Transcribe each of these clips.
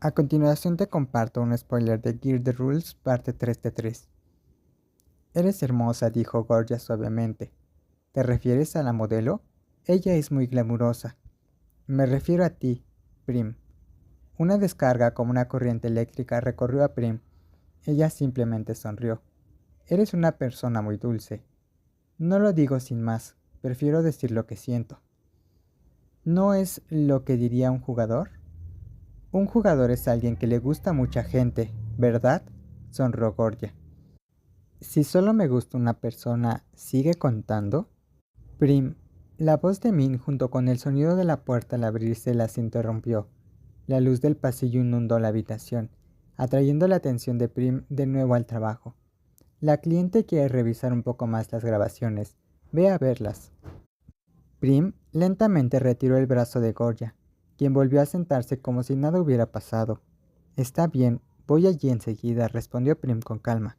A continuación te comparto un spoiler de Gear the Rules parte 3 de 3. Eres hermosa, dijo Gorgia suavemente. ¿Te refieres a la modelo? Ella es muy glamurosa. Me refiero a ti, Prim. Una descarga como una corriente eléctrica recorrió a Prim. Ella simplemente sonrió. Eres una persona muy dulce. No lo digo sin más, prefiero decir lo que siento. ¿No es lo que diría un jugador? Un jugador es alguien que le gusta a mucha gente, ¿verdad? Sonrió Gorgia. Si solo me gusta una persona, ¿sigue contando? Prim, la voz de Min junto con el sonido de la puerta al abrirse las interrumpió. La luz del pasillo inundó la habitación, atrayendo la atención de Prim de nuevo al trabajo. La cliente quiere revisar un poco más las grabaciones. Ve a verlas. Prim lentamente retiró el brazo de Gorgia, quien volvió a sentarse como si nada hubiera pasado. Está bien, voy allí enseguida, respondió Prim con calma.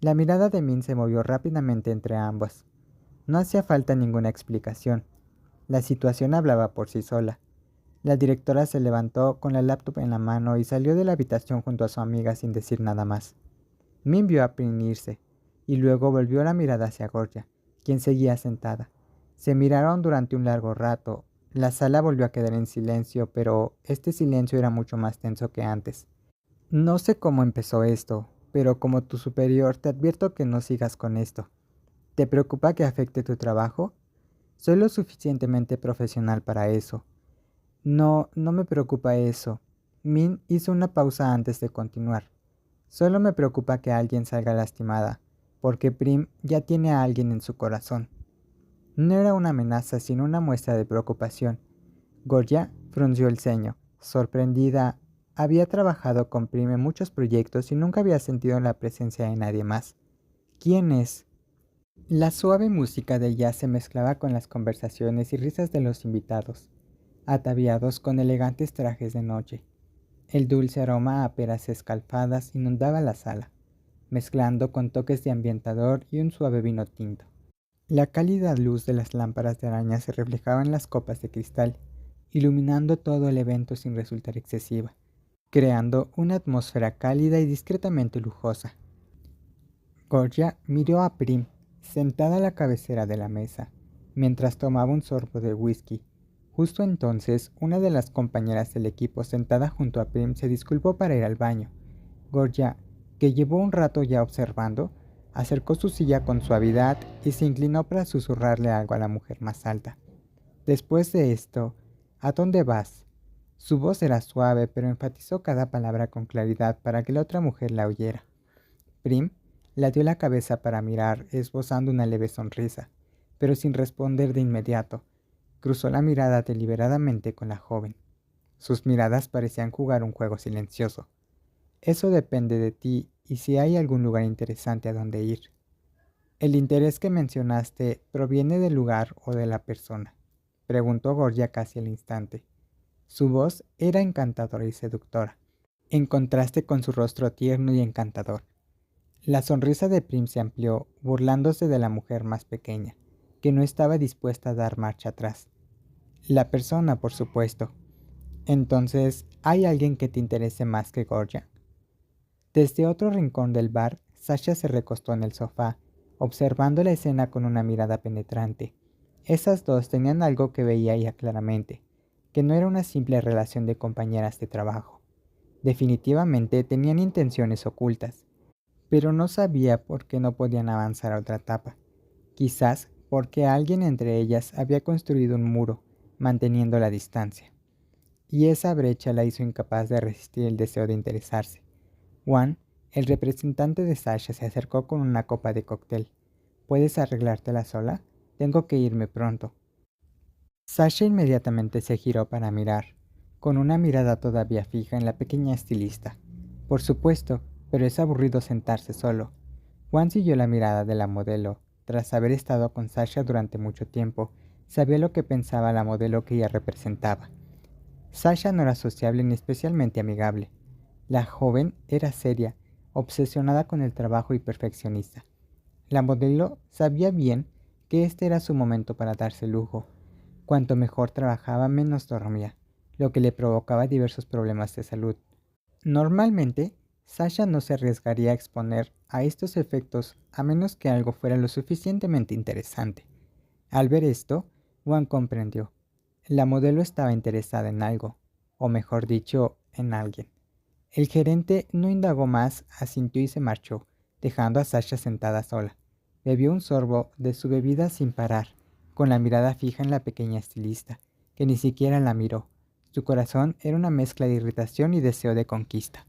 La mirada de Min se movió rápidamente entre ambas. No hacía falta ninguna explicación. La situación hablaba por sí sola. La directora se levantó con la laptop en la mano y salió de la habitación junto a su amiga sin decir nada más. Min vio a Prim irse, y luego volvió la mirada hacia Gorgia, quien seguía sentada. Se miraron durante un largo rato. La sala volvió a quedar en silencio, pero este silencio era mucho más tenso que antes. No sé cómo empezó esto, pero como tu superior te advierto que no sigas con esto. ¿Te preocupa que afecte tu trabajo? Soy lo suficientemente profesional para eso. No me preocupa eso. Min hizo una pausa antes de continuar. Solo me preocupa que alguien salga lastimada, porque Prim ya tiene a alguien en su corazón. No era una amenaza, sino una muestra de preocupación. Gorgia frunció el ceño, sorprendida. Había trabajado con Prim en muchos proyectos y nunca había sentido la presencia de nadie más. ¿Quién es? La suave música de jazz se mezclaba con las conversaciones y risas de los invitados, ataviados con elegantes trajes de noche. El dulce aroma a peras escalfadas inundaba la sala, mezclando con toques de ambientador y un suave vino tinto. La cálida luz de las lámparas de araña se reflejaba en las copas de cristal, iluminando todo el evento sin resultar excesiva, creando una atmósfera cálida y discretamente lujosa. Gorgia miró a Prim, sentada a la cabecera de la mesa, mientras tomaba un sorbo de whisky. Justo entonces, una de las compañeras del equipo sentada junto a Prim se disculpó para ir al baño. Gorgia, que llevó un rato ya observando, acercó su silla con suavidad y se inclinó para susurrarle algo a la mujer más alta. Después de esto, ¿a dónde vas? Su voz era suave, pero enfatizó cada palabra con claridad para que la otra mujer la oyera. Prim la dio la cabeza para mirar, esbozando una leve sonrisa, pero sin responder de inmediato. Cruzó la mirada deliberadamente con la joven. Sus miradas parecían jugar un juego silencioso. Eso depende de ti y si hay algún lugar interesante a donde ir. ¿El interés que mencionaste proviene del lugar o de la persona?, preguntó Gorgia casi al instante. Su voz era encantadora y seductora, en contraste con su rostro tierno y encantador. La sonrisa de Prim se amplió, burlándose de la mujer más pequeña, que no estaba dispuesta a dar marcha atrás. La persona, por supuesto. Entonces, ¿hay alguien que te interese más que Gorgia? Desde otro rincón del bar, Sasha se recostó en el sofá, observando la escena con una mirada penetrante. Esas dos tenían algo que veía ella claramente, que no era una simple relación de compañeras de trabajo. Definitivamente tenían intenciones ocultas, pero no sabía por qué no podían avanzar a otra etapa. Quizás porque alguien entre ellas había construido un muro, manteniendo la distancia. Y esa brecha la hizo incapaz de resistir el deseo de interesarse. Juan, el representante de Sasha, se acercó con una copa de cóctel. ¿Puedes arreglártela sola? Tengo que irme pronto. Sasha inmediatamente se giró para mirar, con una mirada todavía fija en la pequeña estilista. Por supuesto, pero es aburrido sentarse solo. Juan siguió la mirada de la modelo. Tras haber estado con Sasha durante mucho tiempo, sabía lo que pensaba la modelo que ella representaba. Sasha no era sociable ni especialmente amigable. La joven era seria, obsesionada con el trabajo y perfeccionista. La modelo sabía bien que este era su momento para darse lujo. Cuanto mejor trabajaba, menos dormía, lo que le provocaba diversos problemas de salud, Normalmente, Sasha no se arriesgaría a exponer a estos efectos a menos que algo fuera lo suficientemente interesante. Al ver esto, Juan comprendió. La modelo estaba interesada en algo, o mejor dicho, en alguien. El gerente no indagó más, asintió y se marchó, dejando a Sasha sentada sola. Bebió un sorbo de su bebida sin parar, con la mirada fija en la pequeña estilista, que ni siquiera la miró. Su corazón era una mezcla de irritación y deseo de conquista.